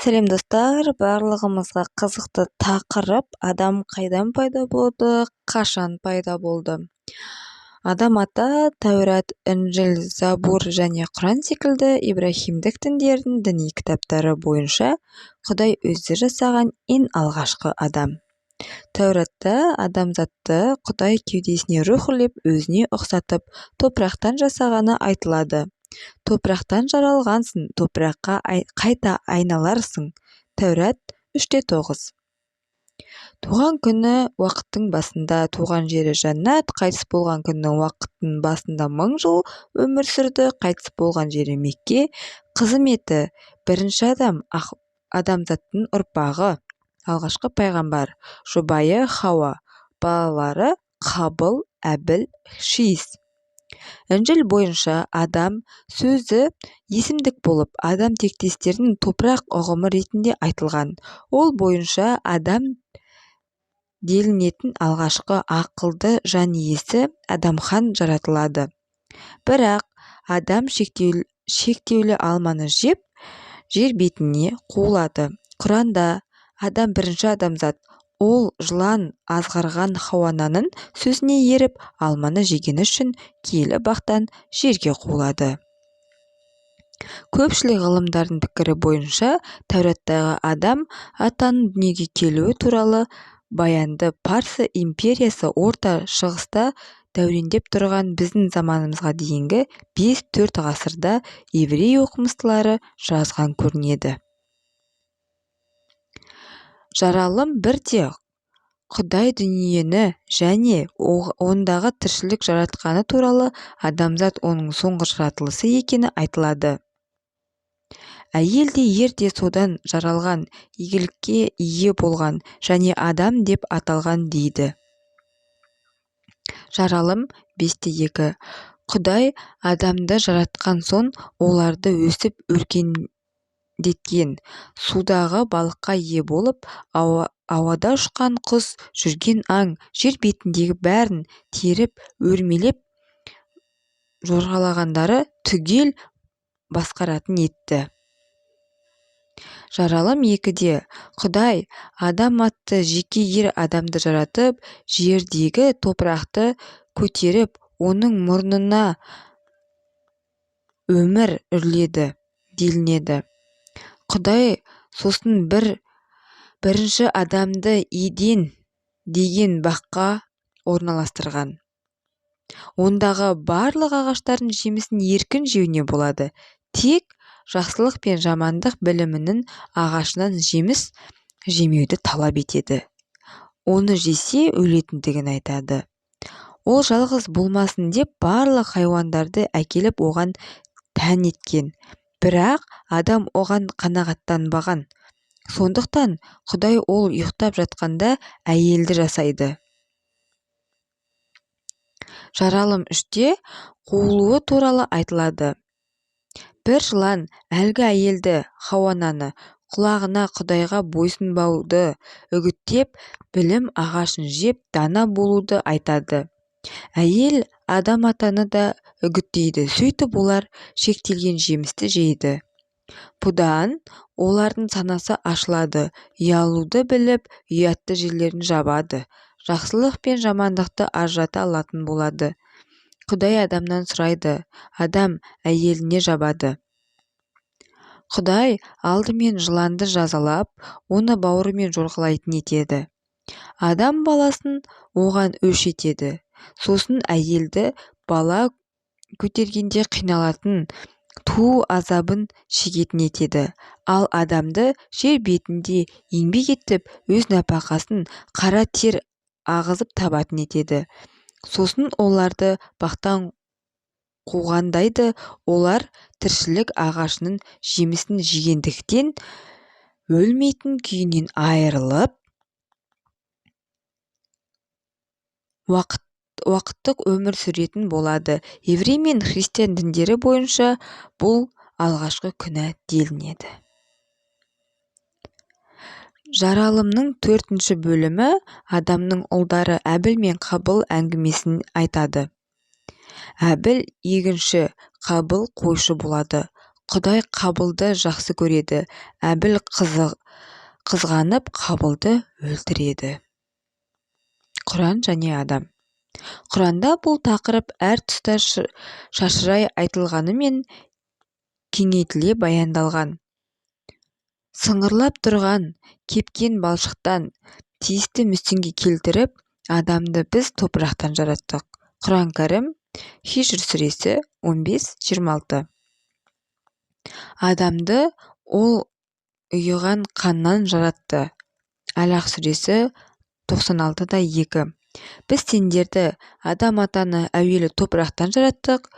Сәлем достар, барлығымызға қызықты тақырып адам қайдан пайда болды, қашан пайда болды. Адам ата Тәурат, Інжіл, Забур және Құран секілді ибрахимдік діндердің діни кітаптары бойынша Құдай өзі жасаған ең алғашқы адам. Тәуратта адамзатты Құдай кеудесіне рух үлеп өзіне ұқсатып топырақтан жасағаны айтылады. Топырақтан жаралғансың, топыраққа қайта айналарсың. Тәурат 3:9. Туған күні уақыттың басында туған жері жәннат, қайтыс болған күні уақыттың басында 1000 жыл өмір сүрді, қайтыс болған жері Мекке. Қызметі бірінші адам адамзаттың ұрпағы, алғашқы пайғамбар, жұбайы Хауа, балалары Қабыл, Әбіл, Шиис. Інжіл бойынша адам сөзі есімдік болып, адам тектестердің топырақ ұғымы ретінде айтылған. Ол бойынша адам делінетін алғашқы ақылды жан иесі Адамхан жаратылады. Бірақ адам шектеулі алманы жеп, жер бетіне қуылады. Құранда адам бірінші адамзат, ол жылан азғырған Хауананың сөзіне еріп, алманы жегені үшін киелі бақтан жерге қуылады. Көпшілік ғылымдардың пікірі бойынша Тәураттағы адам атаның дүниеге келуі туралы баянды Парсы империясы орта шығыста дәурендеп тұрған біздің заманымызға дейінгі 5-4 ғасырда еврей оқымыстылары жазған көрінеді. Жаралым бірде Құдай дүниені және ондағы тіршілік жаратқаны туралы, адамзат оның соңғы жаратылысы екені айтылады. Әйел де ер де содан жаралған, игілікке ие болған және адам деп аталған дейді. Жаралым 5:2. Құдай адамды жаратқан соң оларды өсіп өркендеткен, судағы балыққа ие болып, ауада ұшқан құс, жүрген аң, жер бетіндегі бәрін теріп, өрмелеп, жорғалағандары түгел басқаратын етті. Жаралым 2:де Құдай адам атты жеке ер адамды жаратып, жердегі топырақты көтеріп, оның мұрнына өмір үрледі делінеді. Құдай сосын бірінші адамды Еден деген баққа орналастырған. Ондағы барлық ағаштардың жемісін еркін жеуіне болады. Тек жақсылық пен жамандық білімінің ағашынан жеміс жемеуді талап етеді. Оны жесе өлетіндігін айтады. Ол жалғыз болмасын деп барлық хайуандарды әкеліп оған тән еткен. Бірақ адам оған қанағаттанбаған. Сондықтан Құдай ол ұйықтап жатқанда әйелді жасайды. Жаралым 3:де қуылуы туралы айтылады. Бір жылан әлгі әйелді, Хауананы, құлағына Құдайға бойсұнбауды үгіттеп, білім ағашын жеп, дана болуды айтады. Әйел адам атаны да үгіттейді, сөйтіп олар шектелген жемісті жейді. Бұдан олардың санасы ашылады, ұялуды біліп, ұятты жерлерін жабады, жақсылық пен жамандықты ажырата алатын болады. Құдай адамнан сұрайды, адам әйеліне жабады. Құдай алдымен жыланды жазалап, оны бауырымен жорғалайтын етеді. Адам баласын оған өш етеді. Сосын әйелді бала көтергенде қиналатын, туу азабын шегетін етеді. Ал адамды жер бетінде еңбек етіп, өз нәпақасын қара тер ағызып табатын етеді. Сосын оларды бақтан қуғандайды, олар тіршілік ағашының жемісін жегендіктен өлмейтін күйінен айырылып, уақыттық өмір сүретін болады. Еврей мен христиан діндері бойынша бұл алғашқы күнә делінеді. Жаралымның 4-ші бөлімі адамның ұлдары Әбіл мен Қабыл әңгімесін айтады. Әбіл егінші, Қабыл қойшы болады. Құдай Қабылды жақсы көреді. Әбіл қызғанып Қабылды өлтіреді. Құран және адам. Құранда бұл тақырып әр тұста шашырай айтылғанымен кеңейтіле баяндалған. Сыңғырлап тұрған кепкен балшықтан тиісті мүстінге келтіріп, адамды біз топырақтан жараттық. Құран кәрім, Хижр сүресі 15-26. Адамды ол ұйыған қаннан жаратты. Алақ сүресі 96-2. Біз сендерді, адам атаны әуелі топырақтан жараттық,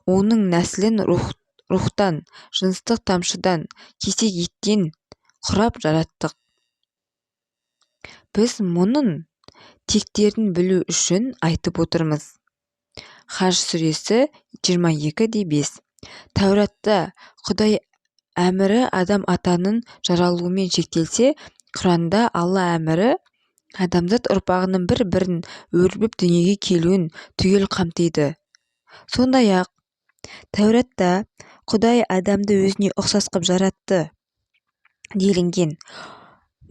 оның нәсілін рухтан, жыныстық тамшыдан, кесек еттен құрап жараттық. Біз мұның тектерін білу үшін айтып отырмыз. Хаж сүресі 22-5. Тәуратта Құдай әмірі адам атаның жаралуымен шектелсе, Құранда Алла әмірі адамзат ұрпағының бір-бірін өрбіп дүниеге келуін түгел қамтиды. Сондай-ақ Тәуратта Құдай адамды өзіне ұқсас қып жаратты делінген.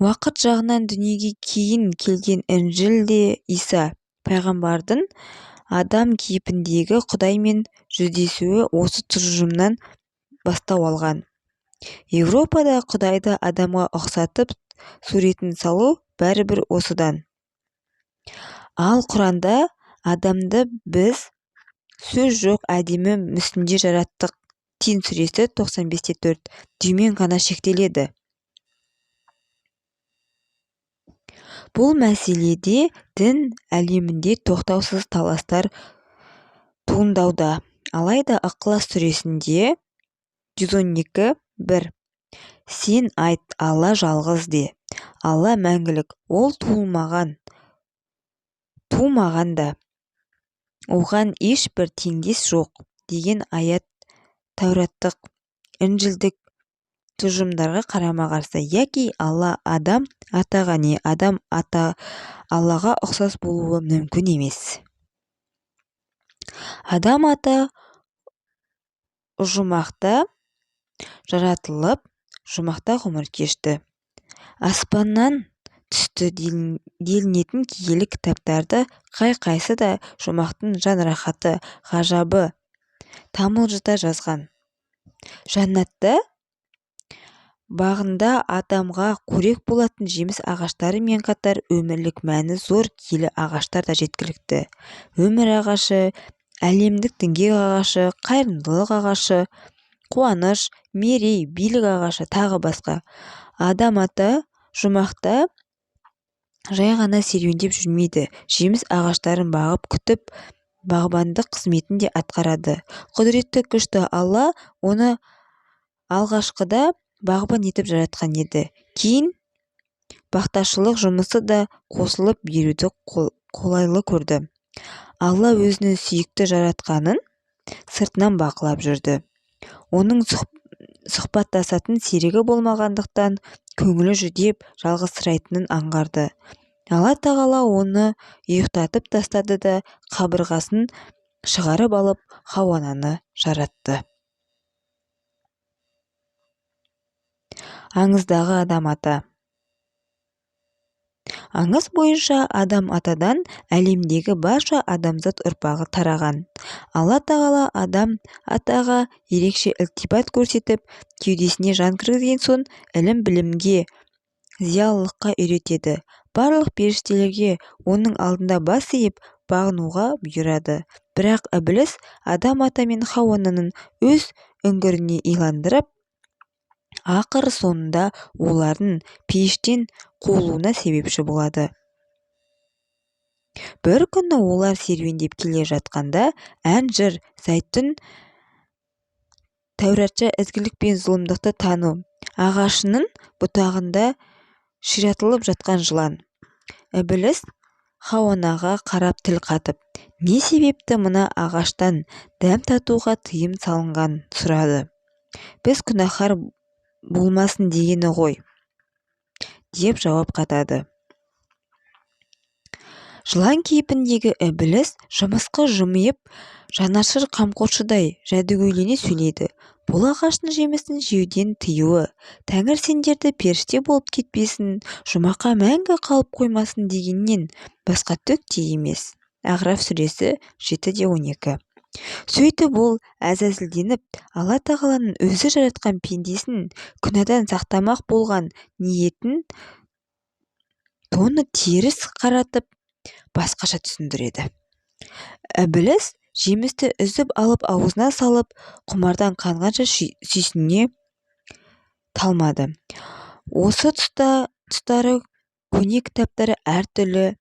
Уақыт жағынан дүниеге кейін келген Інжілде Иса пайғамбардың адам кейпіндегі Құдаймен жүздесуі осы тұжырымнан бастау алған. Еуропада Құдайды адамға ұқсатып суретін салу бәрібір осыдан. Ал Құранда адамды біз сөз жоқ әдемі мүсінде жараттық. Тин сүресі 95-4. Дүймен ғана шектеледі. Бұл мәселеде дін әлемінде тоқтаусыз таластар туындауда. Алайда Ықылас сүресінде 112-1. Сен айт, Алла жалғыз де. Алла мәңгілік, ол тумаған да. Оған ешбір теңдес жоқ деген аят Тәураттық, Інжілдік тұжырымдарға қарама-қарсы, яки Алла адам атаға не адам ата Аллаға ұқсас болуы мүмкін емес. Адам ата жұмақта жаратылып, жұмақта ғұмыр кешті. Аспаннан түсті делінетін киелі кітаптарды қай-қайсы да жұмақтың жан рахаты, ғажабы тамылжыта жазған. Жәннатта бағында адамға қорек болатын жеміс ағаштары мен қатар өмірлік мәні зор киелі ағаштар да жеткілікті. Өмір ағашы, әлемдік діңгек ағашы, қайырымдылық ағашы, қуаныш, мерей, билік ағашы, тағы басқа. Адам ата жұмақта жай ғана серуендеп жүрмейді. Жеміс ағаштарын бағып күтіп, бағбандық қызметін де атқарады. Құдіретті күшті Алла оны алғашқыда бағбан етіп жаратқан еді. Кейін бақташылық жұмысы да қосылып беруді қолайлы көрді. Алла өзінің сүйікті жаратқанын сыртынан бақылап жүрді. Оның сұхбаттасатын серігі болмағандықтан көңілі жүдеп жалғызсырайтынын аңғарды. Алла тағала оны ұйықтатып тастады да қабырғасын шығарып алып Хауананы жаратты. Аңыздағы адам ата. Аңыз бойынша адам атадан әлемдегі барша адамзат ұрпағы тараған. Алла тағала адам атаға ерекше ілтипат көрсетіп, кеудесіне жан кіргізген соң ілім-білімге, зиялылыққа үйретеді. Барлық періштелерге оның алдында бас иіп бағынуға бұйырады. Бірақ Ібліс адам ата мен Хауананың өз үңгіріне иландырып, ақыры соңында олардың пейіштен қуылуына себепші болады. Бір күні олар серуендеп келе жатқанда ән-жыр, зәйтүн Тәуратша ізгілік пен зұлымдықты тану ағашының бұтағында ширатылып жатқан жылан. Ібліс Хауанаға қарап тіл қатып, не себепті мына ағаштан дәм татуға тыйым салынған сұрады. Біз күнәһар болмасын дегені ғой, деп жауап қатады. Жылан кейпіндегі Ібліс жымысқы жымиып, жанашыр қамқоршыдай жәдігөйлене сөйледі. бұл ағаштың жемісін жеуден тыюы, Тәңір сендерді періште болып кетпесін, жұмаққа мәңгі қалып қоймасын дегеннен басқа түк те емес. Ағраф сүресі 7-12. Сөйтіп ол әзәзілденіп, Алла тағаланың өзі жаратқан пендесін күнәдан сақтамақ болған ниетін тоны теріс қаратып басқаша түсіндіреді. Ібіліс жемісті үзіп алып аузына салып, құмардан қанғанша сүйсіне талмады. Осы тұстары көне кітаптары әртүрлі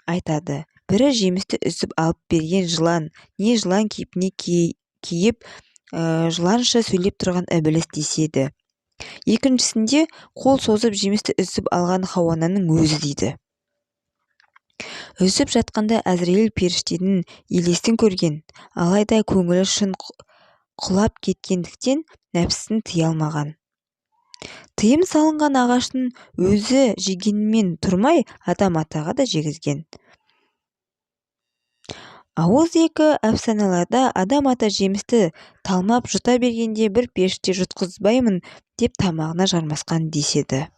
айтады. Бірі жемісті үзіп алып берген жылан, не жылан кейпіне киіп жыланша сөйлеп тұрған ібіліс деседі. Екіншісінде қол созып жемісті үзіп алған Хауананың өзі дейді. Үзіп жатқанда Әзірейіл періштенің елесін көрген, алайда көңілі шын құлап кеткендіктен нәпсісін тыя алмаған. Тыйым салынған ағаштың өзі жегенмен тұрмай, адам-атаға да жегізген. Ауыз екі әфсаналарда адам-ата жемісті талмап жұта бергенде бір періште жұтқызбаймын деп тамағына жармасқан деседі.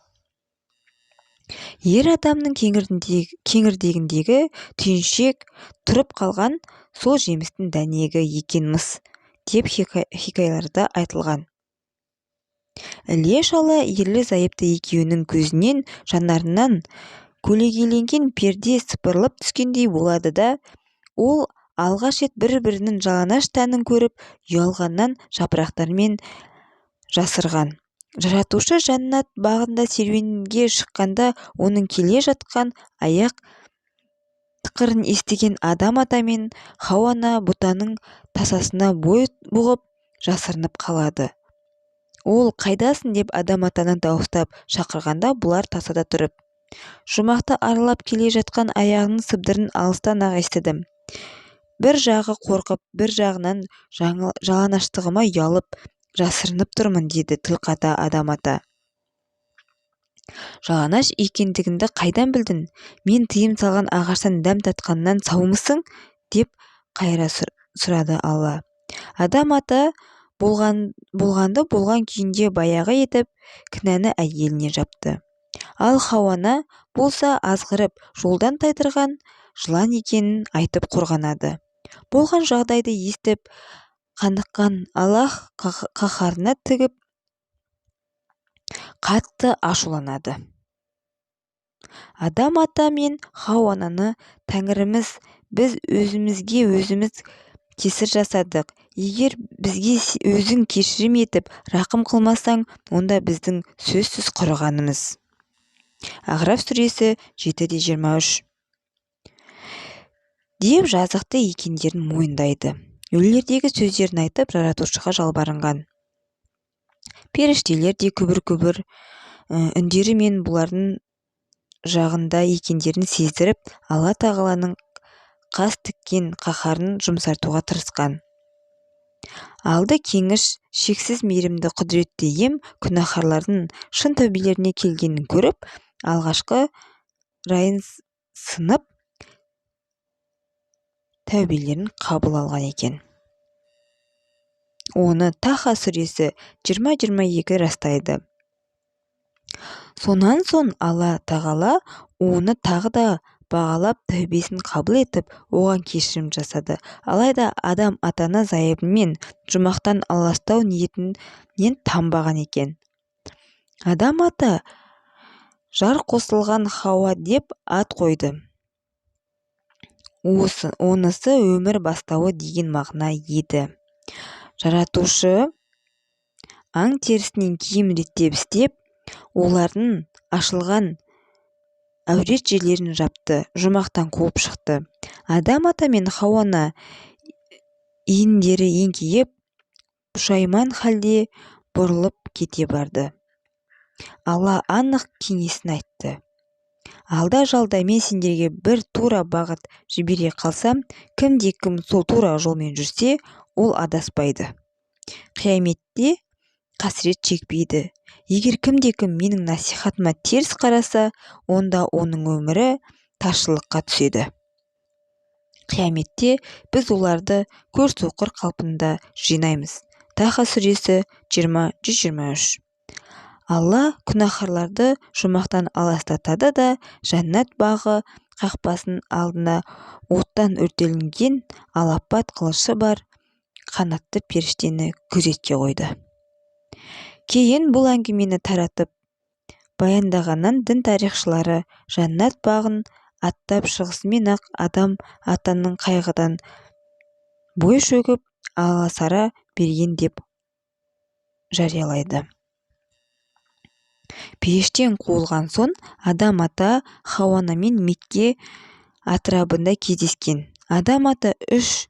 Ер адамның кеңірдегіндегі түйіншек тұрып қалған сол жемістің дәнегі екен-мыс деп хикаяларда айтылған. Іле-шала ерлі-зайыпты екеуінің көзінен, жанарынан көлегейленген перде сыпырылып түскендей болады да, ол алғаш рет бір-бірінің жалаңаш тәнін көріп, ұялғаннан жапырақтармен жасырған. Жаратушы жәннат бағында серуенге шыққанда оның келе жатқан аяқ тықырын естіген адам-ата мен Хауана бұтаның тасасына бой бұғып жасырынып қалады. Ол қайдасың деп адам-атаны дауыстап шақырғанда, бұлар тасада тұрып, жұмақты аралап келе жатқан аяғының сыбдырын алыстан ақ естідім. Бір жағы қорқып, бір жағынан жалаңаштығыма ұялып, жасырынып тұрмын деді тіл қата адам-ата. Жалаңаш екендігіңді қайдан білдің? Мен тыйым салған ағаштан дәм татқаннан саумысың? деп қайыра сұрады Алла. Адам-ата болғанды болған күйінде баяғы етіп кінәні әйеліне жапты. Ал Хауана болса азғырып, жолдан тайдырған жылан екенін айтып қорғанады. Болған жағдайды естіп, қаныққан Аллах қаһарына тігіп қатты ашуланады. Адам-ата мен Хауананы, Тәңіріміз, біз өзімізге өзіміз кесір жасадық. Егер бізге өзің кешірім етіп, рақым қылмасаң, онда біздің сөзсіз құрығанымыз. Ағраф сүресі 7-23. деп жазықты екендерін мойындайды. Өлілердегі сөздерін айтып, жаратушыға жалбарынған. Періштелер де күбір-күбір үндері мен бұлардың жағында екендерін сездіріп, Алла тағаланың қас тіккен қаһарын жұмсартуға тырысқан. Алды кеңіш, шексіз мейірімді құдіретті ем күнәһарлардың шын тәубелеріне келгенін көріп, алғашқы райын сынып, тәубелерін қабыл алған екен. Оны Таха сүресі 20-22 растайды. Сонан соң Алла тағала оны тағы да бағалап, тәубесін қабыл етіп, оған кешірім жасады. Алайда адам атаны зайыбымен жұмақтан аластау ниетінен танбаған екен. Адам ата жар қосылған Хауа деп ат қойды. Онысы өмір бастауы деген мағына еді. Жаратушы аң терісінен киім реттеп істеп, олардың ашылған әурет жерлерін жапты, жұмақтан қуып шықты. Адам ата мен Хауана иіндері еңкейіп, пұшайман халде бұрылып кете барды. Алла анық кеңесін айтты. Алда-жалда мен сендерге бір тура бағыт жібере қалсам, кімде-кім сол тура жолмен жүрсе, ол адаспайды. Қияметте қасірет чекпейді. Егер кімде-кім менің насихатыма теріс қараса, онда оның өмірі таршылыққа түседі. Қияметте біз оларды көр соқыр қалпында жинаймыз. Таха сүресі 20-123. Алла күнәһарларды жұмақтан аластатады да жәннат бағы қақпасын алдына оттан өртелінген алапат қылышы бар қанатты періштені күзетке қойды. Кейін бұл әңгімені таратып баяндағаннан дін тарихшылары жәннат бағын аттап шығысымен-ақ адам атаның қайғыдан бой шөгіп аласара берген деп жариялайды. Пейіштен қуылған соң адам ата Хауанамен Мекке атырабында кездескен. Адам ата 3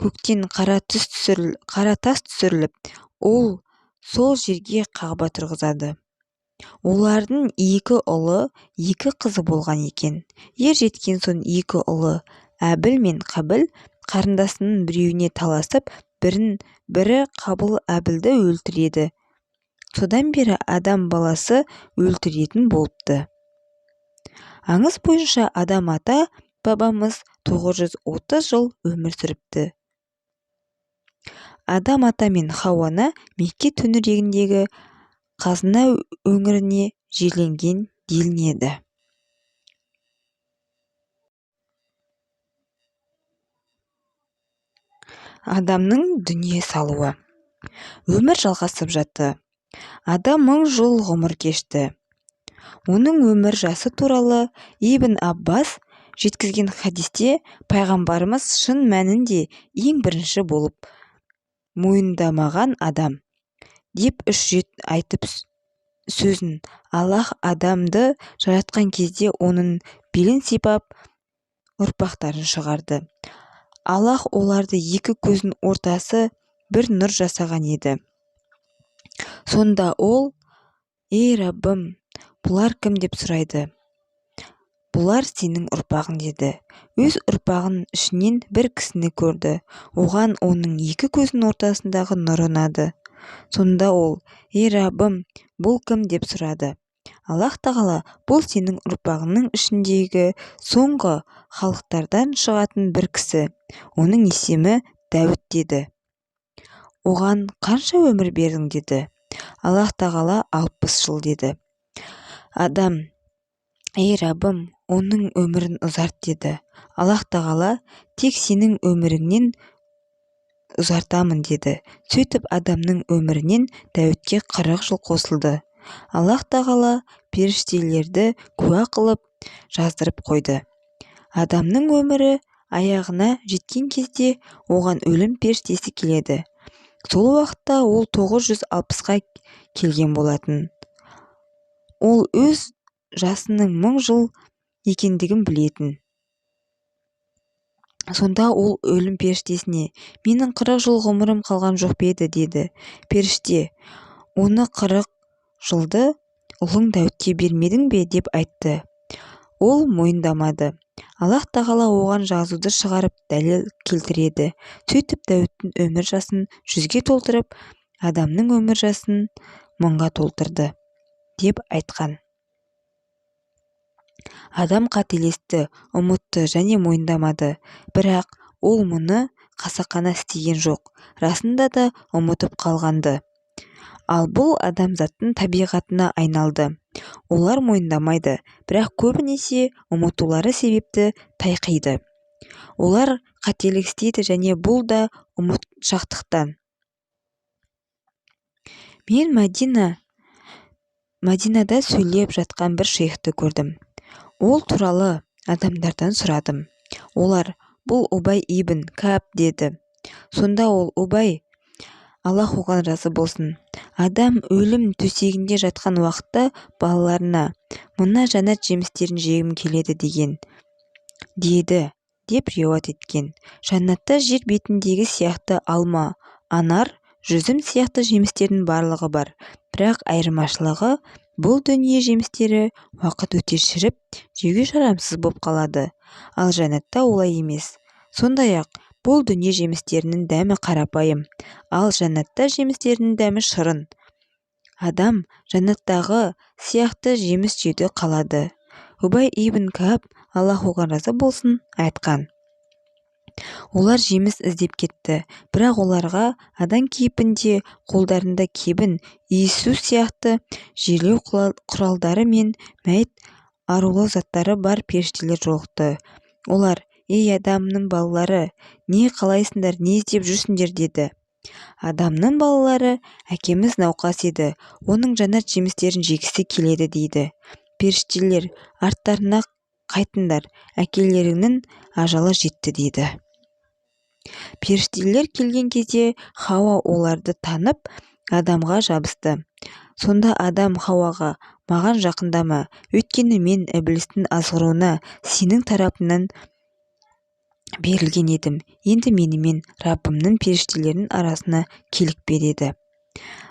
көктен қара тас түсіріліп, ол сол жерге қағба тұрғызады. Олардың 2 ұлы, 2 қызы болған екен. Ер жеткен соң 2 ұлы Әбіл мен Қабіл қарындасының біреуіне таласып, бірі Қабыл Әбілді өлтіреді. Содан бері адам баласы өлтіретін болыпты. Аңыз бойынша адам ата бабамыз 930 жыл өмір сүріпті. Адам ата мен Хауана Мекке төңірегіндегі қазына өңіріне жерленген делінеді. Адамның дүние салуы. Өмір жалғасып жатты. Адам 1000 жыл ғұмыр кешті. Оның өмір жасы туралы Ибн Аббас жеткізген хадисте пайғамбарымыз шын мәнінде ең бірінші болып мойындамаған адам деп 3 рет айтып сөзін. Аллах адамды жаратқан кезде оның белін сипап ұрпақтарын шығарды. Аллах оларды 2 көздің ортасы бір нұр жасаған еді. Сонда ол: «Ей Раббым, бұлар кім?» деп сұрайды. «Бұлар сенің ұрпағың» деді. Өз ұрпағының ішінен бір кісіні көрді. Оған оның 2 көзінің ортасындағы нұр ұнады. Сонда ол: «Ей Раббым, бұл кім?» деп сұрады. Аллах тағала: «Бұл сенің ұрпағының ішіндегі соңғы халықтардан шығатын бір кісі. Оның есімі Дәуіт» деді. Оған қанша өмір бердің деді. Аллах тағала: 60 жыл деді. Адам: «Ей Раббым, оның өмірін ұзарт» деді. Аллах тағала: «Тек сенің өміріңнен ұзартамын» деді. Сөйтіп адамның өмірінен Дәуітке 40 жыл қосылды. Аллах тағала періштелерді куә қылып жаздырып қойды. Адамның өмірі аяғына жеткен кезде оған өлім періштесі келеді. Сол уақытта ол 960-ға келген болатын. Ол өз жасының 1000 жыл екендігін білетін. Сонда ол өлім періштесіне: «Менің 40 жыл ғұмырым қалған жоқ па еді?» деді. Періште: «Оны 40 жылды ұлың Дәуітке бермедің бе?» деп айтты. Ол мойындамады. Аллах тағала оған жазуды шығарып дәлел келтіреді. Сөйтіп Дәуіттің өмір жасын 100-ге толтырып, адамның өмір жасын 1000-ға толтырды деп айтқан. Адам қателесті, ұмытты және мойындамады. Бірақ ол мұны қасақана істеген жоқ. Расында да ұмытып қалғанды. Ал бұл адамзаттың табиғатына айналды. Олар мойындамайды, бірақ көбінесе ұмытулары себепті тайқиды. Олар қателік істейді және бұл да ұмытшақтықтан. Мен Мәдинада сөйлеп жатқан бір шейхті көрдім. Ол туралы адамдардан сұрадым. Олар: «Бұл Убай ибн Кәб» деді. Сонда ол: «Убай, Аллах оған разы болсын, адам өлім төсегінде жатқан уақытта балаларына: мына жәннат жемістерін жегім келеді деген деді» деп риуат еткен. Жәннатта жер бетіндегі сияқты алма, анар, жүзім сияқты жемістердің барлығы бар. Бірақ айырмашылығы, бұл дүние жемістері уақыт өте шіріп, жеуге жарамсыз болып қалады. Ал жәннатта олай емес. Сондай-ақ бұл дүние жемістерінің дәмі қарапайым, ал жәннатта жемістерінің дәмі шырын. Адам жәннаттағы сияқты жеміс жеуді қалады. Убай ибн Кәб, Аллах оған разы болсын, айтқан: Олар жеміс іздеп кетті, бірақ оларға адам кейпінде қолдарында кебін, иіссу сияқты жерлеу құралдары мен мәйіт арулау заттары бар періштелер жолықты. Олар: «Ей адамның балалары, не қалайсыңдар, не іздеп жүрсіңдер?» деді. Адамның балалары: «Әкеміз науқас еді, оның жәннат жемістерін жегісі келеді» дейді. Періштелер: «Арттарына қайтыңдар, әкелеріңнің ажалы жетті» дейді. Періштелер келген кезде Хауа оларды танып, адамға жабысты. Сонда адам Хауаға: «Маған жақындама, өйткені мен іблістің азғыруына сенің тарапыңнан берілген едім. Енді менімен Раббымның періштелерінің арасына келікпе» деді.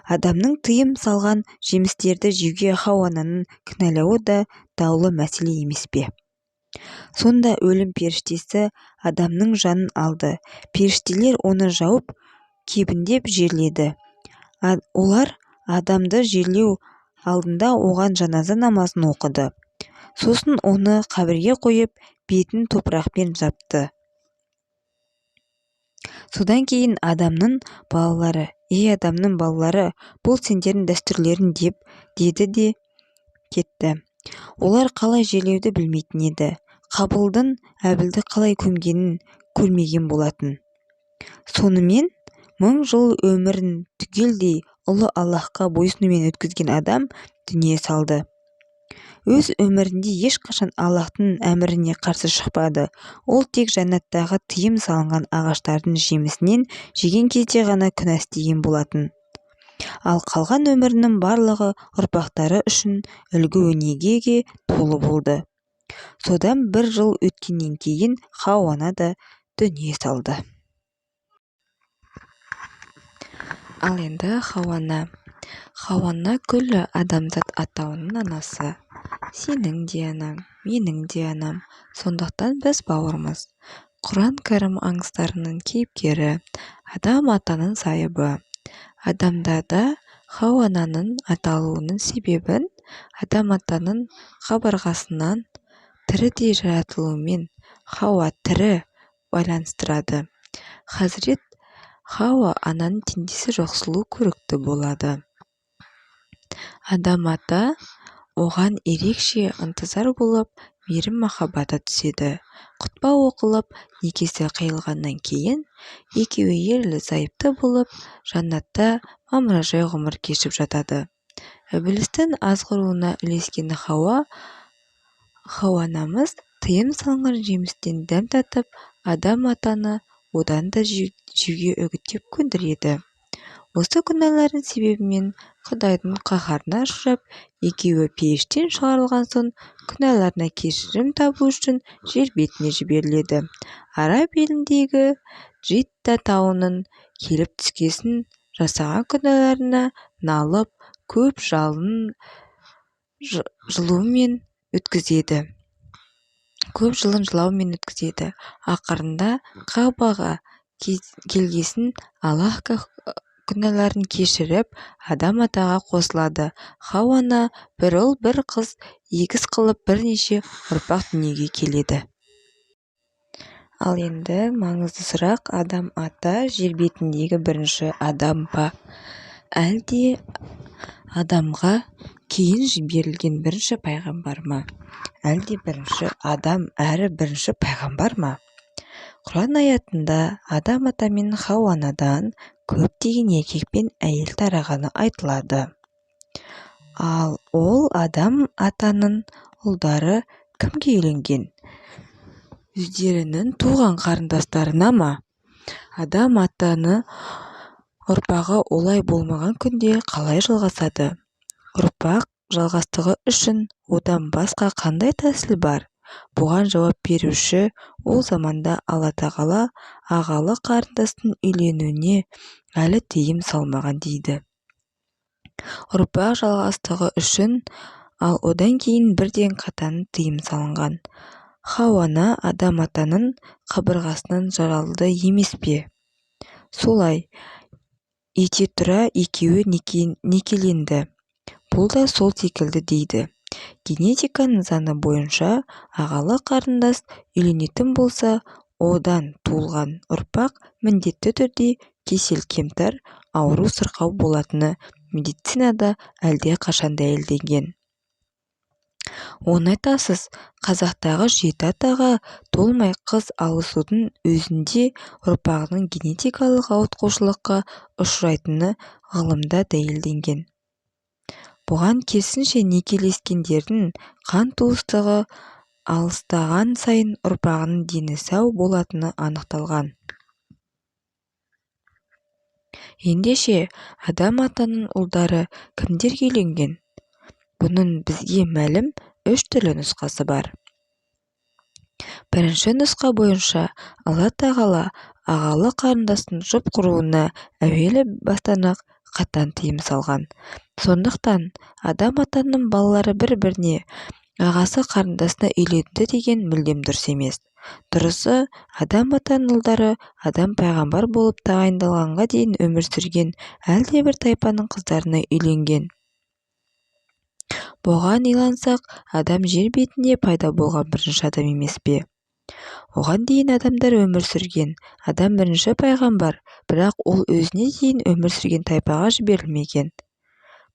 Адамның тыйым салған жемістерді жеуге Хауаның кінәлауы да даулы мәселе емес пе? Сонда өлім періштесі адамның жанын алды. Періштелер оны жауып, кебіндеп жерледі. Олар адамды жерлеу алдында оған жаназа намазын оқыды. Сосын оны қабірге қойып, бетін топырақпен жапты. Содан кейін адамның балалары: «Ей адамның балалары, бұл сендердің дәстүрлерің» деді де кетті. Олар қалай жерлеуді білмейтін еді. Қабылдың Әбілді қалай көмгенін көрмеген болатын. Сонымен 1000 жыл өмірін түгелдей ұлы Аллахқа бойсынумен өткізген адам дүние салды. Өз өмірінде ешқашан Аллахтың әміріне қарсы шықпады. Ол тек жәннаттағы тыйым салынған ағаштардың жемісінен жеген кезде ғана күнә істеген болатын. Ал қалған өмірінің барлығы ұрпақтары үшін үлгі-өнегеге толы болды. Содан 1 жыл өткеннен кейін Хауаны да дүние салды. Ал енді Хауана күллі адамзат атауының анасы. Сенің де анаң, менің де анам, сондықтан біз бауырмыз. Құран кәрім аңыздарының кейіпкері, адам атаның сайыбы. Адамдарда Хауананың аталуының себебін адам атаның қабырғасынан тірідей жаратылуымен Хауа тірі байланыстырады. Хазірет Хауа ананың теңдесі жоқ сұлу көрікті болады. Адам ата оған ерекше ынтызар болып, мейірім-махаббаты түседі. Құтпа оқылып, некесі қиылғаннан кейін екеуі ерлі-зайыпты болып, жаннатта мамыражай ғұмыр кешіп жатады. Іблістің азғыруына ілескен Хауанамыз тыйым салынған жемістен дәм татып, адам атаны одан да жеуге үгіттеп көндіреді. Осы күнәларының себебімен Құдайдың қаһарына ұшырап, екеуі пейіштен шығарылған соң күнәларына кешірім табу үшін жер бетіне жіберіледі. Араб еліндегі Джидда тауының келіп түскесін жасаған күнәларына налып, көп жылын жылаумен өткізеді. Ақырында Кабаға келгесін Аллах күнәларын кешіріп, адам атаға қосылады. Хауана бір ұл, бір қыз егіз қылып бірнеше ұрпақ дүниеге келеді. Ал енді маңызды сұрақ: адам ата жер бетіндегі бірінші адам ба, әлде адамға кейін жіберілген бірінші пайғамбар ма, әлде бірінші адам әрі бірінші пайғамбар ма? Құран аятында адам ата мен Хауанадан көптеген еркек пен әйел тарағаны айтылады. Ал ол адам атаның ұлдары кімге үйленген? Өздерінің туған қарындастарына ма? Адам атаны ұрпағы олай болмаған күнде қалай жалғасады? Ұрпақ жалғастығы үшін одан басқа қандай тәсіл бар? Бұған жауап беруші ол заманда Алла тағала ағалы қарындастың үйленуіне әлі тыйым салмаған дейді. Ұрпақ жалғастығы үшін, ал одан кейін бірден қатаң тыйым салынған. Хауана адам атаның қабырғасынан жаралды емес пе? Солай ете тұра екеуі некеленді. Бұл да сол секілді дейді. Генетиканың заңы бойынша ағалы қарындас үйленетін болса, одан туылған ұрпақ міндетті түрде кесел-кемтар, ауру сырқау болатыны медицинада әлдеқашан дәлелденген. Оны айтасыз, қазақтағы 7 атаға толмай қыз алысудың өзінде ұрпағының генетикалық ауытқушылыққа ұшырайтыны ғылымда дәлелденген. Бұған керісінше некелескендердің қан туыстығы алыстаған сайын ұрпағының дені сау болатыны анықталған. Ендеше, адам-атаның ұлдары кімдерге үйленген? Бұның бізге мәлім 3 түрлі нұсқасы бар. Бірінші нұсқа бойынша Алла тағала ағалы қарындастың жұп құруына әуелі бастан-ақ қатаң тыйым салған. Сондықтан адам-атаның балалары бір-біріне ағасы қарындасына үйленді деген мүлдем дұрыс емес. Дұрысы, адам-атаның ұлдары адам пайғамбар болып тағайындалғанға дейін өмір сүрген әлдебір тайпаның қыздарына үйленген. Бұған илансақ, адам жер бетінде пайда болған бірінші адам емес пе? Оған дейін адамдар өмір сүрген. Адам бірінші пайғамбар, бірақ ол өзіне дейін өмір сүрген тайпаға жіберілмеген.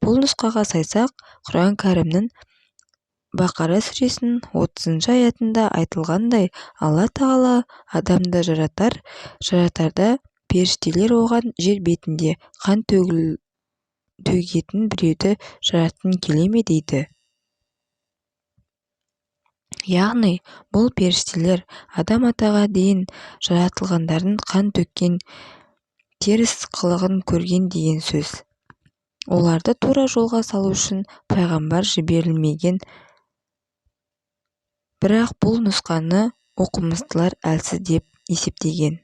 Бұл нұсқаға сайсақ, Құран кәрімнің Бақара сүресінің 30 аятында айтылғандай, Алла тағала адамды жаратарда періштелер оған жер бетінде қан төгетін біреуді жаратқың келе ме дейді. Яғни, бұл періштелер адам-атаға дейін жаратылғандардың қан төккен теріс қылығын көрген деген сөз. Оларды тура жолға салу үшін пайғамбар жіберілмеген. Бірақ бұл нұсқаны оқымыстылар әлсіз деп есептеген.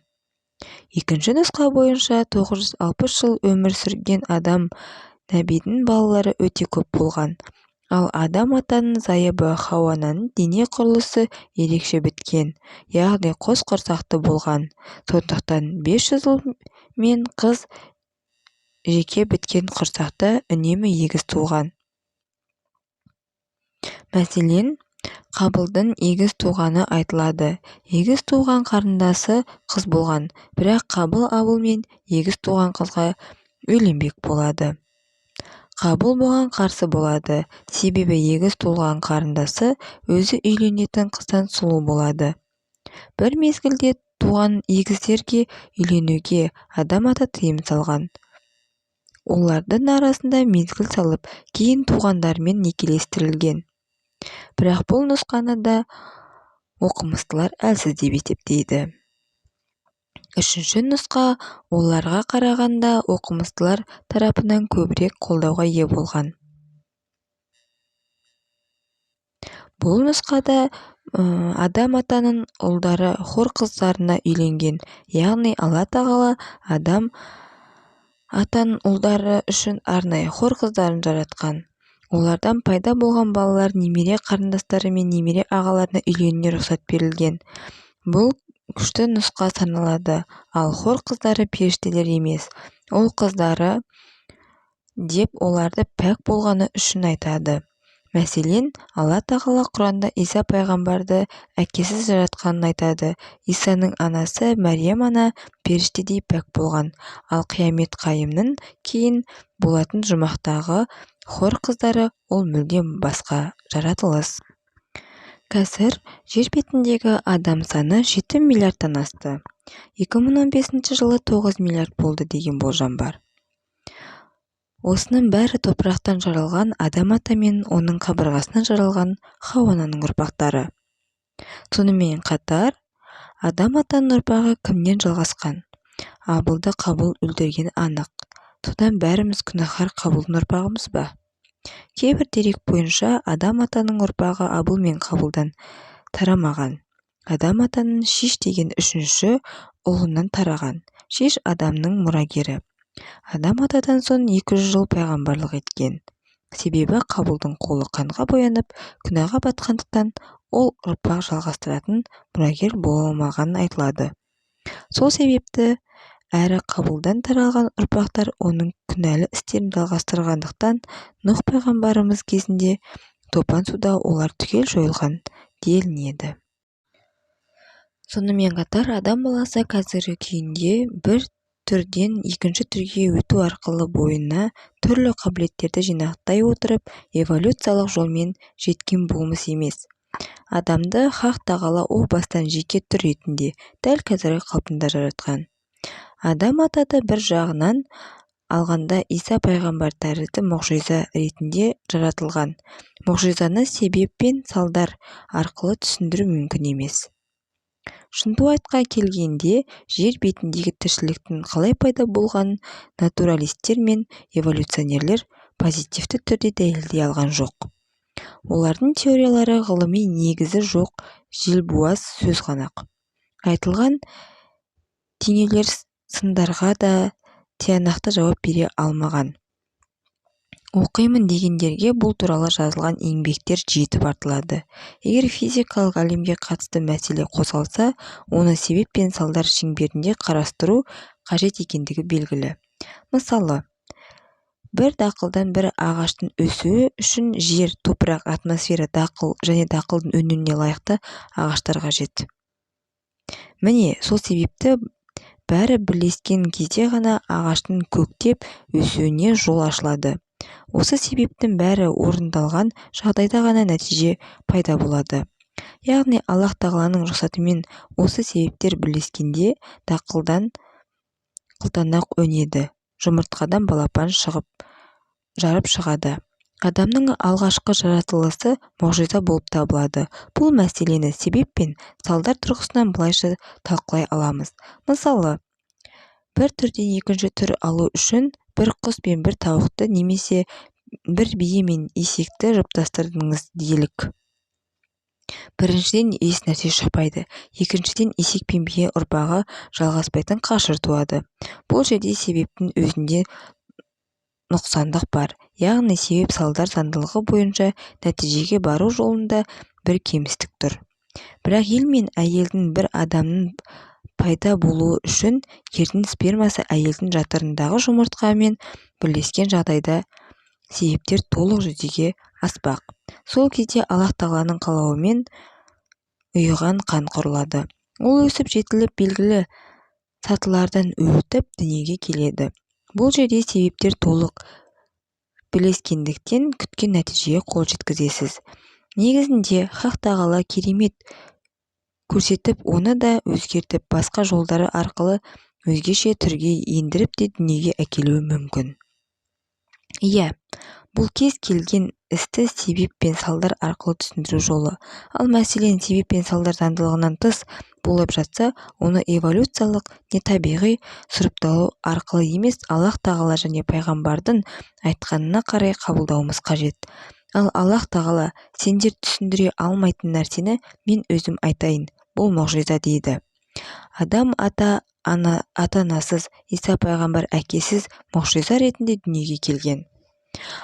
Екінші нұсқа бойынша 960 жыл өмір сүрген адам нәбидің балалары өте көп болған. Ал адам-атаның зайыбы Хауананың дене құрылысы ерекше біткен, яғни қос құрсақты болған. Сондықтан 500 ұл мен қыз жеке біткен құрсақта үнемі егіз туған. Мәселен, Қабылдың егіз туғаны айтылады. Егіз туған қарындасы қыз болған, бірақ Қабыл Абылмен егіз туған қызға үйленбек болады. Қабыл бұған қарсы болады, себебі егіз туған қарындасы өзі үйленетін қыздан сұлу болады. Бір мезгілде туған егіздерге үйленуге адам-ата тыйым салған. Олардың арасында мезгіл салып, кейін туғандармен некелестірілген. Бірақ бұл нұсқаны да оқымыстылар әлсіз деп есептейді. Үшінші нұсқа оларға қарағанда оқымыстылар тарапынан көбірек қолдауға ие болған. Бұл нұсқада адам-атаның ұлдары хор қыздарына үйленген, яғни Алла тағала адам-атаның ұлдары үшін арнайы хор қыздарын жаратқан. Олардан пайда болған балалар немере қарындастары мен немере ағаларына үйленуіне рұқсат берілген. Бұл күшті нұсқа саналады, ал хор қыздары періштелер емес, ол қыздары деп оларды пәк болғаны үшін айтады. Мәселен, Алла тағала Құранда Иса пайғамбарды әкесіз жаратқанын айтады. Исаның анасы Мәриям ана періштедей пәк болған, ал қиямет қайымнан кейін болатын жұмақтағы хор қыздары ол мүлдем басқа жаратылыс. Қазір жер бетіндегі адам саны 7 миллиардтан асты. 2015 жылы 9 миллиард болды деген болжам бар. Осының бәрі топырақтан жаралған адам-ата мен оның қабырғасынан жаралған Хауананың ұрпақтары. Сонымен қатар, адам-атаның ұрпағы кімнен жалғасқан? Абылды Қабыл өлтірген анық. Содан бәріміз күнәһар Қабылдың ұрпағымыз ба? Кейбір дерек бойынша адам-атаның ұрпағы Абыл мен Қабылдан тарамаған. Адам-атаның Шиш деген 3-ші ұлынан тараған. Шиш адамның мұрагері. Адам-атадан соң 200 жыл пайғамбарлық еткен. Себебі Қабылдың қолы қанға боянып, күнәға батқандықтан ол ұрпақ жалғастыратын мұрагер болмағаны айтылады. Сол себепті әрі Қабылдан таралған ұрпақтар оның күнәлі істерін жалғастырғандықтан Нұх пайғамбарымыз кезінде топан суда олар түгел жойылған делінеді. сонымен қатар адам баласы қазіргі күйінде бір түрден екінші түрге өту арқылы бойына түрлі қабілеттерді жинақтай отырып эволюциялық жолмен жеткен болмыс емес. Адамды Хақ тағала о бастан жеке түр ретінде дәл қазіргі қалпында жаратқан. Адам атады бір жағынан алғанда Иса пайғамбар тәрізді мұғжиза ретінде жаратылған. Мұғжизаны себеп пен салдар арқылы түсіндіру мүмкін емес. Шынтуайтқа келгенде, жер бетіндегі тіршіліктің қалай пайда болғанын натуралистер мен эволюционерлер позитивті түрде дәлелдей алған жоқ. Олардың теориялары ғылыми негізі жоқ желбуаз сөз ғана. Айтылған теңеулер сындарға да тиянақты жауап бере алмаған. Оқимын дегендерге бұл туралы жазылған еңбектер жетіп артылады. Егер физикалық әлемге қатысты мәселе қозғалса, оны себеп пен салдар шеңберінде қарастыру қажет екендігі белгілі. Мысалы, бір дақылдан бір ағаштың өсуі үшін жер, топырақ, атмосфера, дақыл және дақылдың өнуіне лайықты ағаштар қажет. Міне, сол себепті бәрі бірлескен кезде ғана ағаштың көктеп өсуіне жол ашылады. Осы себептің бәрі орындалған жағдайда ғана нәтиже пайда болады. Яғни Аллах тағаланың рұқсатымен осы себептер бірлескенде дақылдан қылтанақ өнеді, жұмыртқадан балапан жарып шығады. Адамның алғашқы жаратылысы мұғжиза болып табылады. Бұл мәселені себеп пен салдар тұрғысынан былайша талқылай аламыз. Мысалы, бір түрден екінші түр алу үшін бір құс пен бір тауықты немесе бір бие мен есекті жұптастырдыңыз делік. Біріншіден еш нәрсе шықпайды, екіншіден есек пен бие ұрпағы жалғаспайтын қашыр туады. Бұл жерде себептің өзінде нұқсандық бар, яғни себеп салдар заңдылығы бойынша нәтижеге бару жолында бір кемістік тұр. Бірақ ел мен әйелдің бір адамның пайда болуы үшін ердің спермасы әйелдің жатырындағы жұмыртқамен бірлескен жағдайда себептер толық жүзеге аспақ. Сол кезде Аллах тағаланың қалауымен ұйыған қан құрылады. Ол өсіп жетіліп белгілі сатылардан өтіп дүниеге келеді. Бұл жерде себептер толық бірлескендіктен күткен нәтижеге қол жеткізесіз. Негізінде Хақ тағала керемет көрсетіп, оны да өзгертіп, басқа жолдары арқылы өзгеше түрге ендіріп те дүниеге әкелуі мүмкін. Иә, бұл кез келген істі себеп пен салдар арқылы түсіндіру жолы. Ал мәселен себеп пен салдар заңдылығынан тыс болып жатса, оны эволюциялық не табиғи сұрыпталу арқылы емес, Аллах тағала және пайғамбардың айтқанына қарай қабылдауымыз қажет. Ал Аллах тағала, сендер түсіндіре алмайтын нәрсені мен өзім айтайын, бұл мұғжиза дейді. Адам ата-анасыз, Иса пайғамбар әкесіз мұғжиза ретінде дүниеге келген.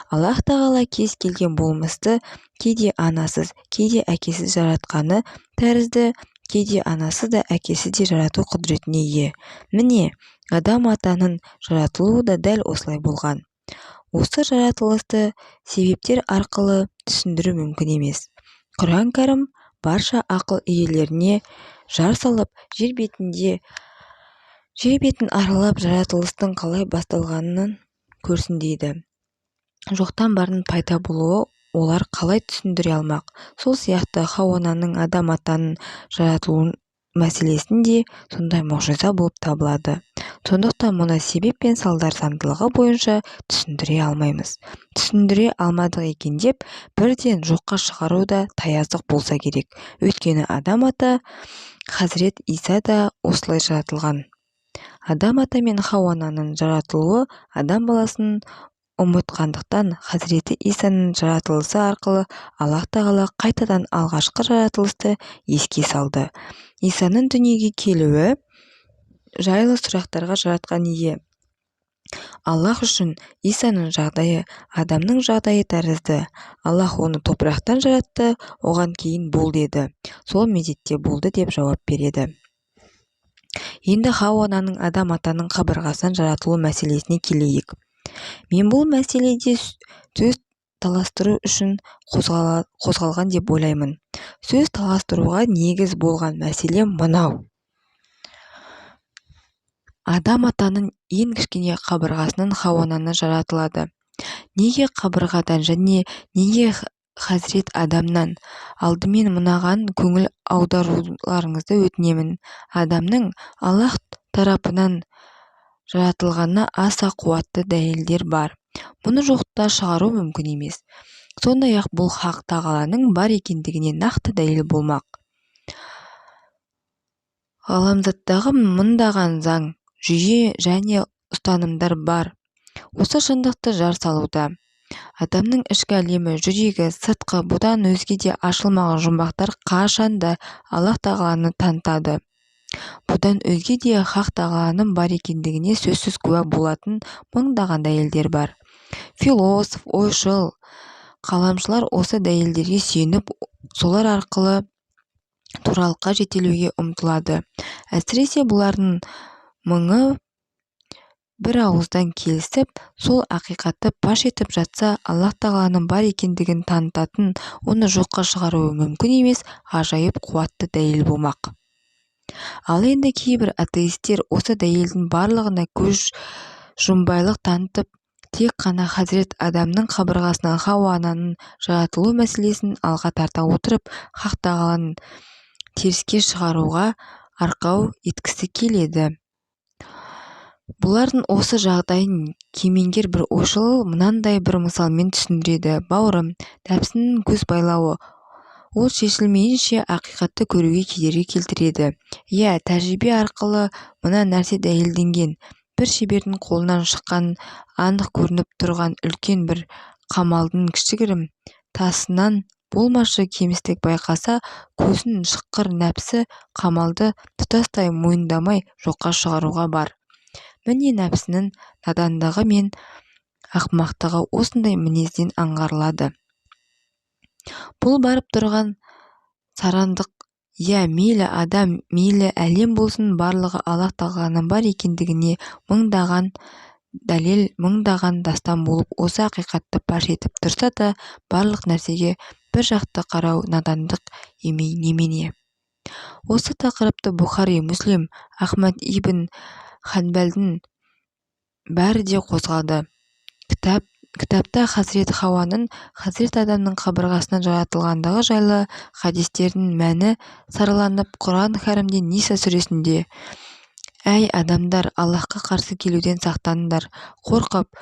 Аллах тағала кез келген болмысты кейде анасыз, кейде әкесіз жаратқаны тәрізді, кейде анасы да әкесі де жарату құдіретіне ие. Міне, адам атаның жаратылуы да дәл осылай болған. Осы жаратылысты себептер арқылы түсіндіру мүмкін емес. Құран кәрім барша ақыл иелеріне жар салып, жер бетін аралап жаратылыстың қалай басталғанын көрсін дейді. Жоқтан бардың пайда болуы олар қалай түсіндіре алмақ? Сол сияқты Хауананың адам атаның жаратылуын мәселесінде сондай мұғжиза болып табылады. Сондықтан мұны себеп пен салдар заңдылығы бойынша түсіндіре алмаймыз. Түсіндіре алмадық екен деп, бірден жоққа шығару да таяздық болса керек. Өйткені адам ата Хазірет Иса да осылай жаратылған. Адам ата мен Хауананың жаратылуы адам баласын ұмытқандықтан Хазіреті Исаның жаратылысы арқылы Аллах тағала қайтадан алғашқы жаратылысты еске салды. Исаның дүниеге келуі жайлы сұрақтарға жаратқан ие. Аллах үшін Исаның жағдайы адамның жағдайы тәрізді. Аллах оны топырақтан жаратты, оған кейін бол деді. Сол мезетте болды деп жауап береді. Енді Хауананың адам атаның қабырғасынан жаратылу мәселесіне келейік. Мен бұл мәселеде сөз таластыру үшін қозғалған деп ойлаймын. сөз таластыруға негіз болған мәселе мынау: адам атаның ең кішкене қабырғасынан Хауа-ананы жаратылады. Неге қабырғадан және неге Хазірет Адамнан? Алдымен мынаған көңіл аударуларыңызды өтінемін. Адамның Аллах тарапынан жаратылғанына аса қуатты дәлелдер бар. Мұны жоқта шығару мүмкін емес. Сондай-ақ бұл Хақ Тағаланың бар екендігіне нақты дәлел болмақ. Ғаламзаттағы мыңдаған заң, жүйе және ұстанымдар бар. Осы шындықты жар салуда. Адамның ішкі әлемі, жүрегі, сыртқы, бұдан өзге де ашылмаған жұмбақтар қашанда Аллах Тағаланы танытады. Бұдан өзге де Хақ Тағаланың бар екендігіне сөзсіз куә болатын мыңдаған дәлелдер бар. Философ, ойшыл, қаламшылар осы дәлелдерге сүйеніп, солар арқылы туралыққа жетелеуге ұмтылады. Әсіресе бұлардың мыңы бір ауыздан келісіп, сол ақиқатты паш етіп жатса, Аллах Тағаланың бар екендігін танытатын, оны жоққа шығаруы мүмкін емес ғажайып қуатты дәлел болмақ. Ал енді кейбір атеистер осы дәлелдің барлығына көз жұмбайлық танытып, тек қана Хазірет Адамның қабырғасынан Хауа-ананың жаратылу мәселесін алға тарта отырып, Хақ Тағаланы теріске шығаруға арқау еткісі келеді. Бұлардың осы жағдайын кемеңгер бір ойшыл мынандай бір мысалмен түсіндіреді. Бауырым, нәпсінің көз байлауы, ол шешілмейінше ақиқатты көруге кедергі келтіреді. Иә, тәжірибе арқылы мына нәрсе дәлелденген. Бір шебердің қолынан шыққан анық көрініп тұрған үлкен бір қамалдың кішігірім тасынан болмашы кемістік байқаса, көзін шыққыр нәпсі қамалды тұтастай мойындамай жоққа шығаруға бар. Міне нәпсінің надандығы мен ақымақтығы осындай мінезден аңғарылады. Бұл барып тұрған сарандық, иә, мейлі адам, мейлі әлем болсын, барлығы Аллах Тағаланың бар екендігіне мыңдаған дәлел, мыңдаған дастан болып осы ақиқатты паш етіп тұрса да, барлық нәрсеге бір жақты қарау надандық емей немене. Осы тақырыпты Бұхари, Мүслим, Ахмад ибн Ханбалдың бәрі де қозғады. Кітапта Хазірет Хауаның Хазірет Адамның қабырғасынан жаратылғандығы жайлы хадистердің мәні сараланып, Құран кәрімде Ниса сүресінде: «Әй адамдар, Аллахқа қарсы келуден сақтаныңдар, қорқып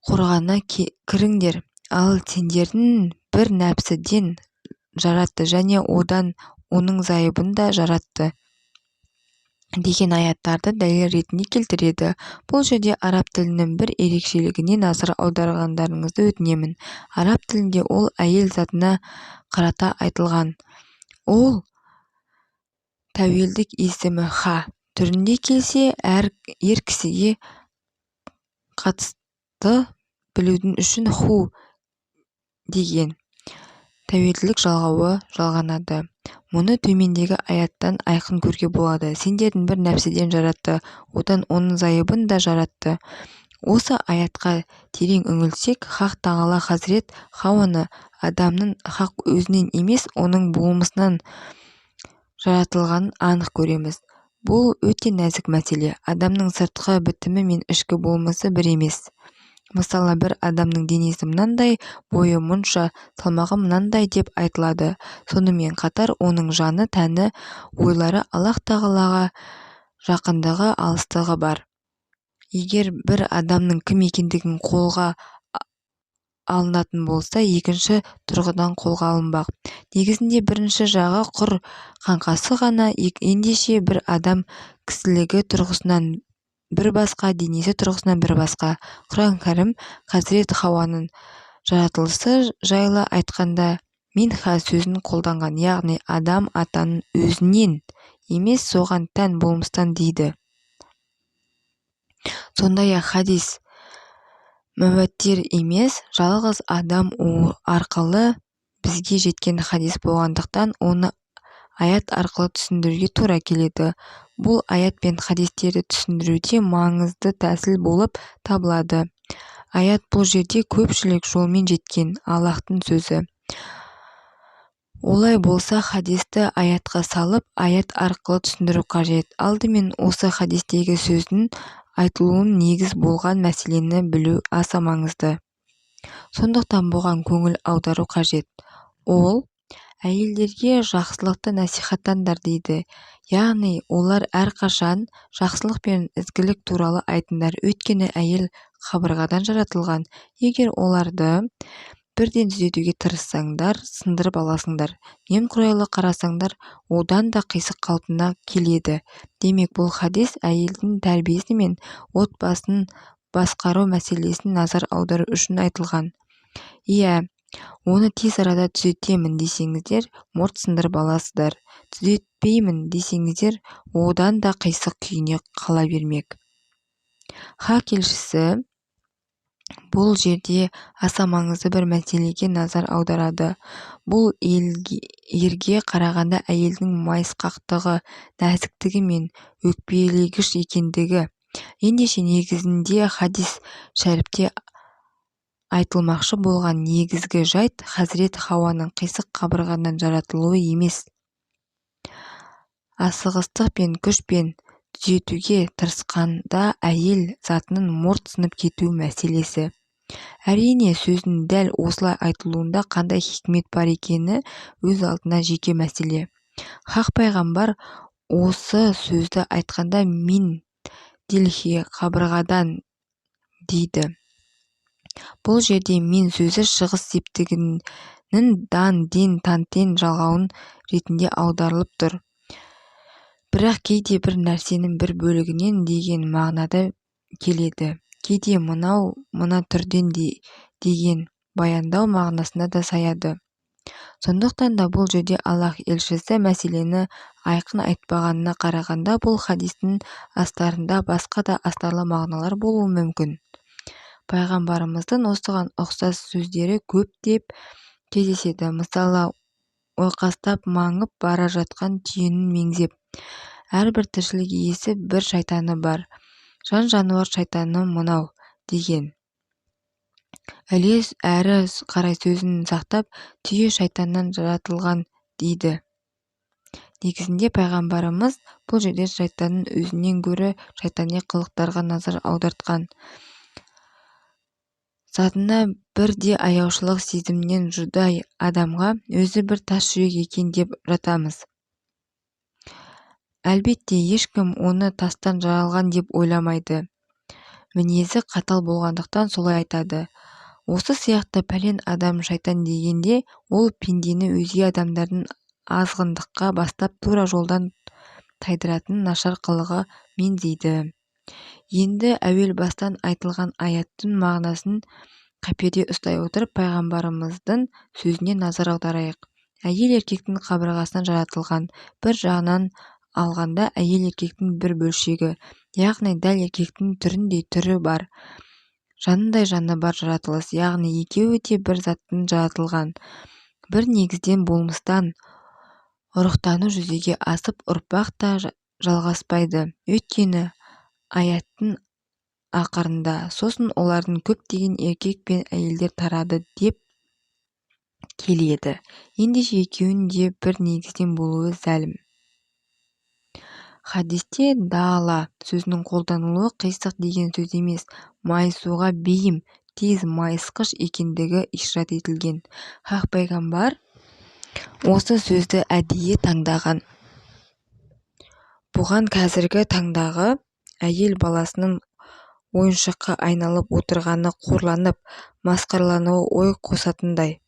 қорғанына кіріңдер. Ал сендердің бір нәпсіден жаратты және одан оның зайыбын да жаратты» деген аяттарды дәлел ретінде келтіреді. Бұл жерде араб тілінің бір ерекшелігіне назар аударғандарыңызды өтінемін. Араб тілінде ол әйел затына қарата айтылған. Ол тәуелдік есімі ха түрінде келсе, ер кісіге қатысты білудің үшін ху деген тәуелділік жалғауы жалғанады. Мұны төмендегі аяттан айқын көруге болады. Сендердің бір нәпсіден жаратты, одан оның зайыбын да жаратты. Осы аятқа терең үңілсек, Хақ Тағала Хазірет Хауаны адамның хақ өзінен емес, оның болмысынан жаратылғанын анық көреміз. Бұл өте нәзік мәселе. Адамның сыртқы бітімі мен ішкі болмысы бір емес. Мысалы, бір адамның денесі мынандай, бойы мұнша, салмағы мынандай деп айтылады. Сонымен қатар оның жаны, тәні, ойлары Аллах Тағалаға жақындығы, алыстығы бар. Егер бір адамның кім екендігін қолға алынатын болса, екінші тұрғыдан қолға алынбақ. Негізінде бірінші жағы құр қаңқасы ғана, ендеше бір адам кісілігі тұрғысынан бір басқа, денесі тұрғысынан бір басқа. Құран кәрім Хазірет Хауаның жаратылысы жайлы айтқанда минха сөзін қолданған, яғни адам атаның өзінен емес, соған тән болмыстан дейді. Сондай-ақ хадис мәуәттер емес, жалғыз адам арқылы бізге жеткен хадис болғандықтан оны аят арқылы түсіндіруге тура келеді. Бұл аят пен хадистерді түсіндіруде маңызды тәсіл болып табылады. Аят бұл жерде көпшілік жолмен жеткен Аллахтың сөзі. Олай болса, хадисті аятқа салып, аят арқылы түсіндіру қажет. Алдымен осы хадистегі сөздің айтылуын негіз болған мәселені білу аса маңызды. Сондықтан бұған көңіл аудару қажет. Ол әйелдерге жақсылықты насихаттаңдар дейді. Яғни олар әрқашан жақсылық пен ізгілік туралы айтыңдар. Өйткені әйел қабырғадан жаратылған. Егер оларды бірден түзетуге тырыссаңдар, сындырып аласыңдар. Немқұрайлы қарасаңдар, одан да қисық қалпына келеді. Демек, бұл хадис әйелдің тәрбиесі мен отбасын басқару мәселесін назар аудару үшін айтылған. Иә, оны тез арада түзетемін десеңіздер, мұрт сындырып аласыздар. Түзетпеймін десеңіздер, одан да қисық күйіне қала бермек. Хақ елшісі бұл жерде аса маңызды бір мәселеге назар аударады. Бұл ерге қарағанда әйелдің майысқақтығы, нәзіктігі мен өкпелегіш екендігі. Ендеше негізінде хадис шәріпте айтылмақшы болған негізгі жайт Хазірет Хауаның қисық қабырғадан жаратылуы емес, асығыстық пен күшпен түзетуге тырысқанда әйел затының мұрт сынып кету мәселесі. Әрине, сөздің дәл осылай айтылуында қандай хикмет бар екені өз алдына жеке мәселе. Хақ пайғамбар осы сөзді айтқанда мин дилхи қабырғадан дейді. Бұл жерде мин сөзі шығыс септігінің дан, ден, тантен жалғауын ретінде аударылып тұр. Бірақ кейде бір нәрсенің бір бөлігінен деген мағынада келеді. Кейде мына түрден деген баяндау мағынасына да саяды. Сондықтан да бұл жерде Аллах елшісі мәселені айқын айтпағанына қарағанда, бұл хадистің астарында басқа да астарлы мағыналар болуы мүмкін. Пайғамбарымыздың осыған ұқсас сөздері көптеп кездеседі. Мысалы, ойқастап маңып бара жатқан түйенің меңзеп. Әрбір тіршілік иесі бір шайтаны бар. Жан-жануар шайтаны мынау деген. Іле әрі қарай сөзін сақтап, түйе шайтаннан жаратылған дейді. Негізінде пайғамбарымыз бұл жерде шайтанның өзінен гөрі шайтани қылықтарға назар аудартқан. Затына бірде аяушылық сезімнен жұдай адамға өзі бір тас жүрек екен деп жатамыз. Әлбетте, ешкім оны тастан жаралған деп ойламайды. Мінезі қатал болғандықтан солай айтады. Осы сияқты пәлен адам шайтан дегенде, ол пендені өзге адамдардың азғындыққа бастап тура жолдан тайдыратын нашар қылығы меңзейді. Енді әуел бастан айтылған аяттың мағынасын қаперде ұстай отырып, пайғамбарымыздың сөзіне назар аударайық. Әйел еркектің қабырғасынан жаратылған. Бір жағынан алғанда әйел еркектің бір бөлшегі, яғни дәл еркектің түріндей түрі бар, жанындай жаны бар жаратылыс, яғни екеуі де бір заттың жаратылған. Бір негізден болмыстан ұрықтану жүзеге асып, ұрпақ та жалғаспайды. Өйткені аяттың ақырында сосын олардың көптеген еркек пен әйелдер тарады деп келеді. Ендеше екеуінің де бір негізден болуы зәлім. Хадисте даала сөзінің қолданылуы қисық деген сөз емес, майысуға бейім, тез майысқыш екендігі ишарат етілген. Хақ пайғамбар осы сөзді әдейі таңдаған. Бұған қазіргі таңдағы әйел баласының ойыншыққа айналып отырғаны қорланып, масқаралануы ой қосатындай.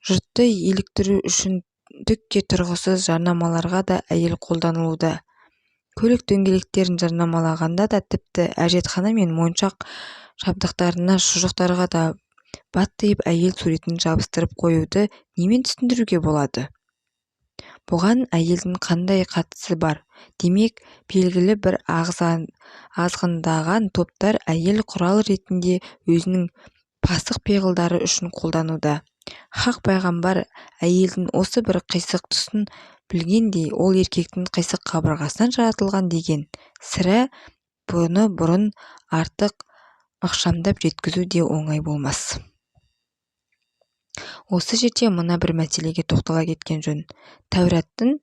Жұртты еліктіру үшін түкке тұрғысыз жарнамаларға да әйел қолданылуда. Көлік дөңгелектерін жарнамалағанда да, тіпті әжетхана мен моншақ жабдықтарына, шұжықтарға да баттиып әйел суретін жабыстырып қоюды немен түсіндіруге болады? Бұған әйелдің қандай қатысы бар? Демек, белгілі бір азғындаған топтар әйел құрал ретінде өзінің пасық пиғылдары үшін қолдануда. Хақ пайғамбар әйелдің осы бір қисық тұсын білгендей, ол еркектің қисық қабырғасынан жаратылған деген. Сірә бұны бұрын артық ықшамдап жеткізу де оңай болмас. осы жерде мына бір мәселеге тоқтала кеткен жөн. Тәураттың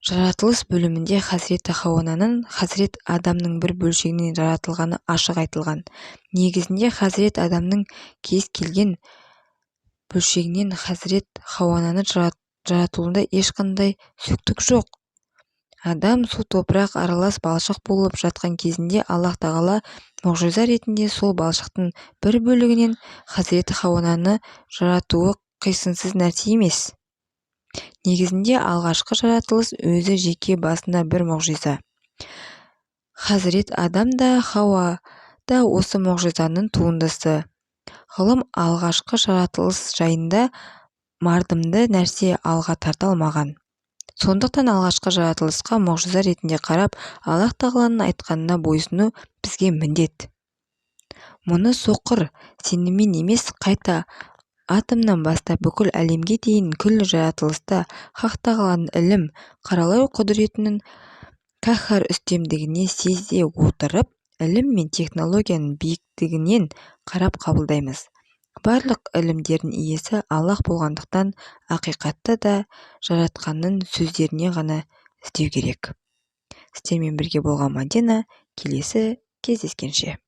жаратылыс бөлімінде Хазіреті Хауаның Хазірет Адамның бір бөлшегінен жаратылғаны ашық айтылған. Негізінде Хазірет Адамның кез келген бөлшегінен Хазірет Хауаның жаратылуында ешқандай сөктік жоқ. Адам су топырақ аралас балшық болып жатқан кезінде Аллах Тағала мұғжиза ретінде сол балшықтың бір бөлігінен Хазіреті Хауаны жаратуы қисынсыз нәрсе емес. Негізінде алғашқы жаратылыс өзі жеке басына бір мұғжиза. Хазірет Адам да Хауа да осы мұғжизаның туындысы. Ғылым алғашқы жаратылыс жайында мардымды нәрсе алға тарта алмаған. Сондықтан алғашқы жаратылысқа мұғжиза ретінде қарап, Аллах Тағаланың айтқанына бойсыну бізге міндет. Мұны соқыр сеніммен емес, қайта атомнан бастап бүкіл әлемге дейін күллі жаратылыста Хақ Тағаланың ілім, қаралау құдіретінің қаһар үстемдігіне сезе отырып, ілім мен технологияның биіктігінен қарап қабылдаймыз. Барлық ілімдердің иесі Аллах болғандықтан, ақиқатты да жаратқанның сөздеріне ғана іздеу керек. Сіздермен бірге болған Мадина, келесі кездескенше.